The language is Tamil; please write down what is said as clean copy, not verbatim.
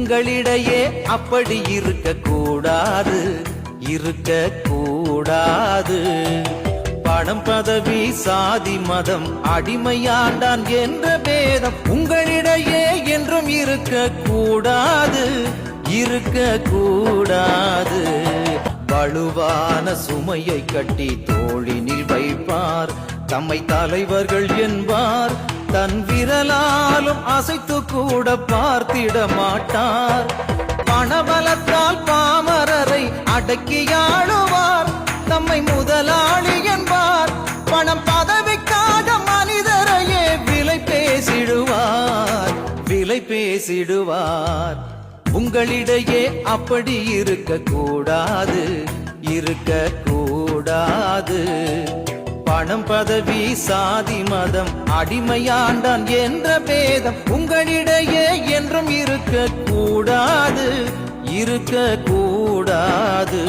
உங்களிடையே அப்படி இருக்க கூடாது, இருக்க கூடாது. பணம் பதவி சாதி மதம் அடிமையாண்டான் என்ற பேதம் உங்களிடையே என்றும் இருக்க கூடாது, இருக்க கூடாது. வலுவான சுமையை கட்டி தோளினில் வைப்பார், தம்மை தலைவர்கள் என்பார். தன் விரலாலும் அசைத்து கூட பார்த்திட மாட்டார். பணபலத்தால் பாமரரை அடக்கியாளுவார், தம்மை முதலாளி என்பார். பணம் பதவிக்காக மனிதரையே விலை பேசிடுவார், விலை பேசிடுவார். உங்களிடையே அப்படி இருக்க கூடாது, இருக்க கூடாது. பணம் பதவி சாதி மதம் அடிமையாண்டான் என்ற பேதம் உங்களிடையே என்றும் இருக்க கூடாது, இருக்க கூடாது.